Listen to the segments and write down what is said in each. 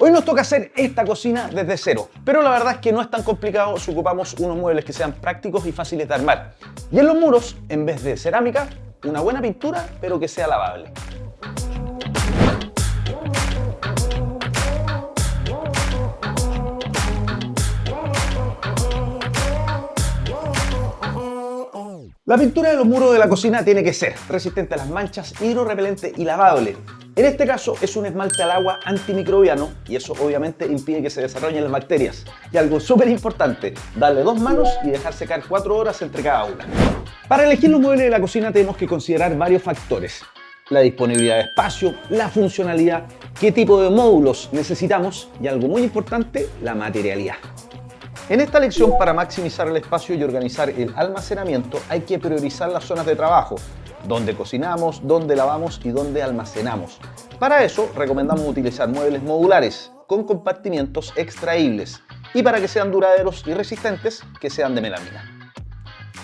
Hoy nos toca hacer esta cocina desde cero, pero la verdad es que no es tan complicado si ocupamos unos muebles que sean prácticos y fáciles de armar. Y en los muros, en vez de cerámica, una buena pintura, pero que sea lavable. La pintura de los muros de la cocina tiene que ser resistente a las manchas, hidrorrepelente y lavable. En este caso es un esmalte al agua antimicrobiano y eso obviamente impide que se desarrollen las bacterias. Y algo súper importante, darle 2 manos y dejar secar 4 horas entre cada una. Para elegir los muebles de la cocina tenemos que considerar varios factores. La disponibilidad de espacio, la funcionalidad, qué tipo de módulos necesitamos y algo muy importante, la materialidad. En esta lección, para maximizar el espacio y organizar el almacenamiento, hay que priorizar las zonas de trabajo, dónde cocinamos, dónde lavamos y dónde almacenamos. Para eso, recomendamos utilizar muebles modulares, con compartimientos extraíbles, y para que sean duraderos y resistentes, que sean de melamina.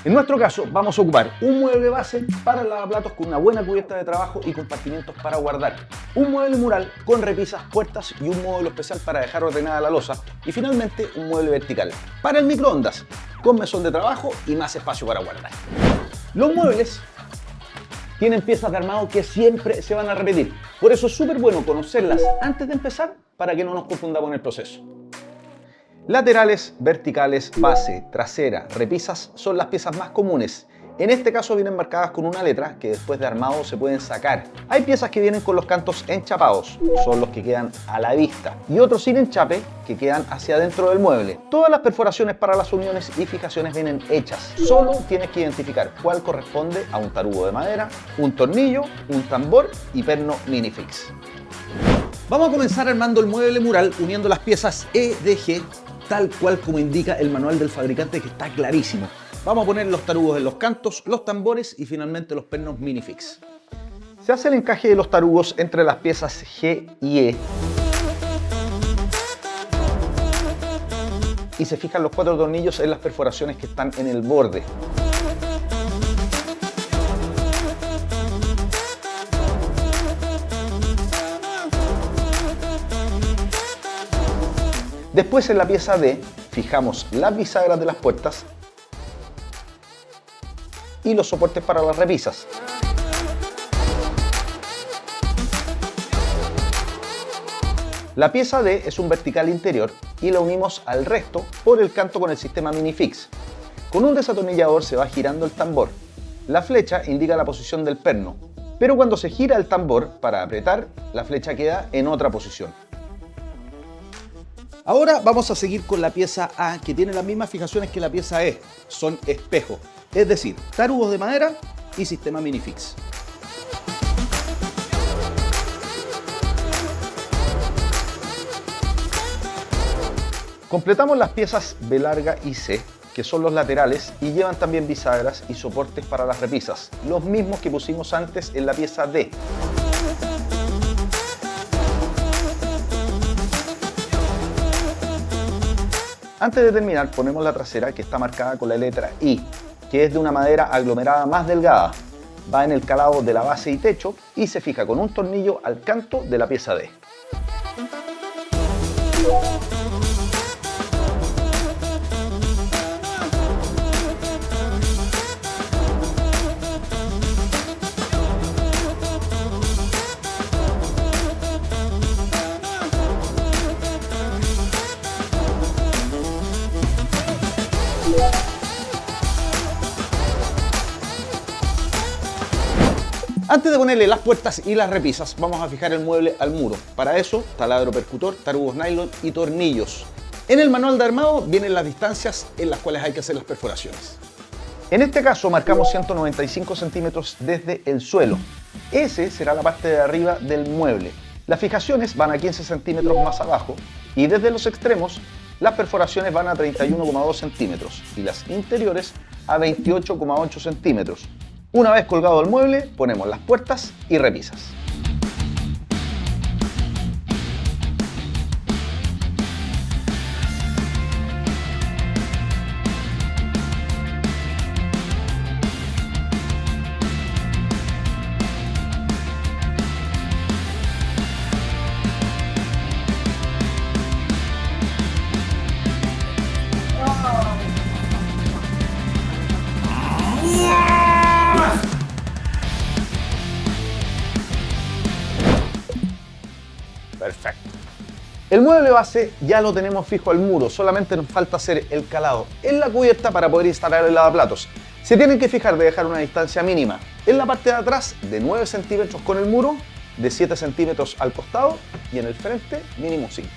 En nuestro caso, vamos a ocupar un mueble base para el lavaplatos con una buena cubierta de trabajo y compartimientos para guardar, un mueble mural con repisas, puertas y un módulo especial para dejar ordenada la loza, y finalmente un mueble vertical para el microondas, con mesón de trabajo y más espacio para guardar. Los muebles tienen piezas de armado que siempre se van a repetir, por eso es súper bueno conocerlas antes de empezar para que no nos confundamos en el proceso. Laterales, verticales, base, trasera, repisas son las piezas más comunes. En este caso vienen marcadas con una letra que después de armado se pueden sacar. Hay piezas que vienen con los cantos enchapados, son los que quedan a la vista, y otros sin enchape que quedan hacia adentro del mueble. Todas las perforaciones para las uniones y fijaciones vienen hechas. Solo tienes que identificar cuál corresponde a un tarugo de madera, un tornillo, un tambor y perno minifix. Vamos a comenzar armando el mueble mural uniendo las piezas E, D, G, tal cual como indica el manual del fabricante, que está clarísimo. Vamos a poner los tarugos en los cantos, los tambores y finalmente los pernos minifix. Se hace el encaje de los tarugos entre las piezas G y E y se fijan los 4 tornillos en las perforaciones que están en el borde. Después en la pieza D fijamos las bisagras de las puertas y los soportes para las repisas. La pieza D es un vertical interior y la unimos al resto por el canto con el sistema minifix. Con un desatornillador se va girando el tambor. La flecha indica la posición del perno, pero cuando se gira el tambor para apretar, la flecha queda en otra posición. Ahora vamos a seguir con la pieza A, que tiene las mismas fijaciones que la pieza E. Son espejos, es decir, tarugos de madera y sistema minifix. Completamos las piezas B larga y C, que son los laterales y llevan también bisagras y soportes para las repisas, los mismos que pusimos antes en la pieza D. Antes de terminar, ponemos la trasera, que está marcada con la letra I, que es de una madera aglomerada más delgada. Va en el calado de la base y techo y se fija con un tornillo al canto de la pieza D. Antes de ponerle las puertas y las repisas, vamos a fijar el mueble al muro. Para eso, taladro percutor, tarugos nylon y tornillos. En el manual de armado vienen las distancias en las cuales hay que hacer las perforaciones. En este caso marcamos 195 centímetros desde el suelo. Ese será la parte de arriba del mueble. Las fijaciones van a 15 centímetros más abajo y desde los extremos las perforaciones van a 31,2 centímetros y las interiores a 28,8 centímetros. Una vez colgado el mueble, ponemos las puertas y repisas. Perfecto. El mueble base ya lo tenemos fijo al muro, solamente nos falta hacer el calado en la cubierta para poder instalar el lavaplatos. Se tienen que fijar de dejar una distancia mínima en la parte de atrás de 9 centímetros con el muro, de 7 centímetros al costado y en el frente mínimo 5.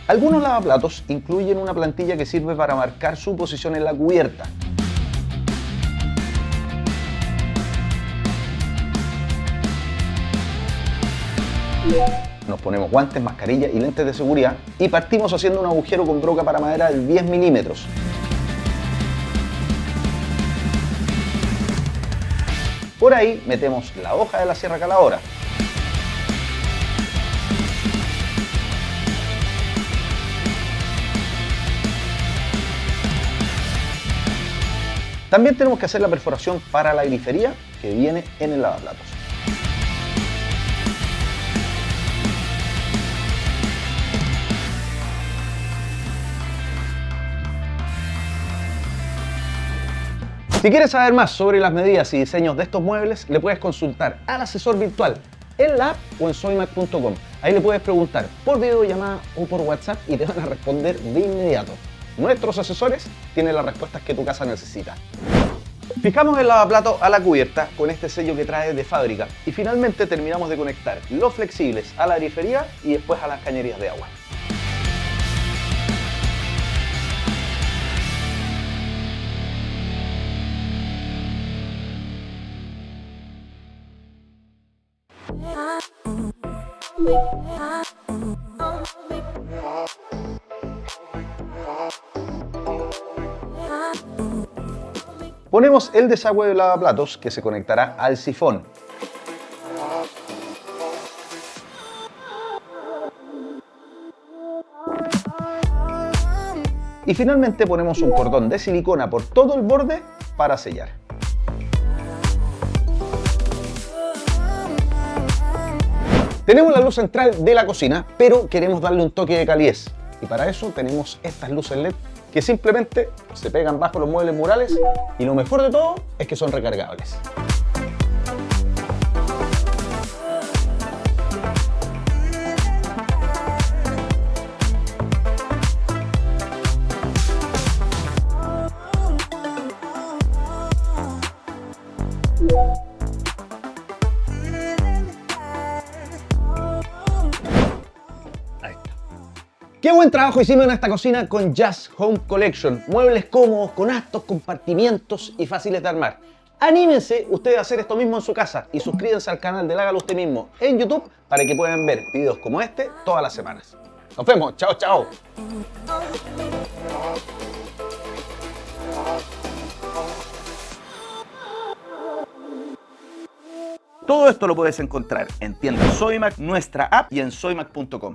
Algunos lavaplatos incluyen una plantilla que sirve para marcar su posición en la cubierta. Nos ponemos guantes, mascarilla y lentes de seguridad y partimos haciendo un agujero con broca para madera de 10 milímetros. Por ahí metemos la hoja de la sierra caladora. También tenemos que hacer la perforación para la grifería que viene en el lavaplatos. Si quieres saber más sobre las medidas y diseños de estos muebles, le puedes consultar al asesor virtual en la app o en soymac.com. Ahí le puedes preguntar por videollamada o por WhatsApp y te van a responder de inmediato. Nuestros asesores tienen las respuestas que tu casa necesita. Fijamos el lavaplato a la cubierta con este sello que trae de fábrica y finalmente terminamos de conectar los flexibles a la grifería y después a las cañerías de agua. Ponemos el desagüe de lavaplatos que se conectará al sifón. Y finalmente ponemos un cordón de silicona por todo el borde para sellar. Tenemos la luz central de la cocina, pero queremos darle un toque de calidez. Y para eso tenemos estas luces LED que simplemente se pegan bajo los muebles murales y lo mejor de todo es que son recargables. ¡Qué buen trabajo hicimos en esta cocina con Just Home Collection! Muebles cómodos, con altos compartimientos y fáciles de armar. Anímense ustedes a hacer esto mismo en su casa y suscríbanse al canal de Hágalo Usted Mismo en YouTube para que puedan ver videos como este todas las semanas. ¡Nos vemos! ¡Chao, chao! Todo esto lo puedes encontrar en tiendas Soymac, nuestra app y en soymac.com.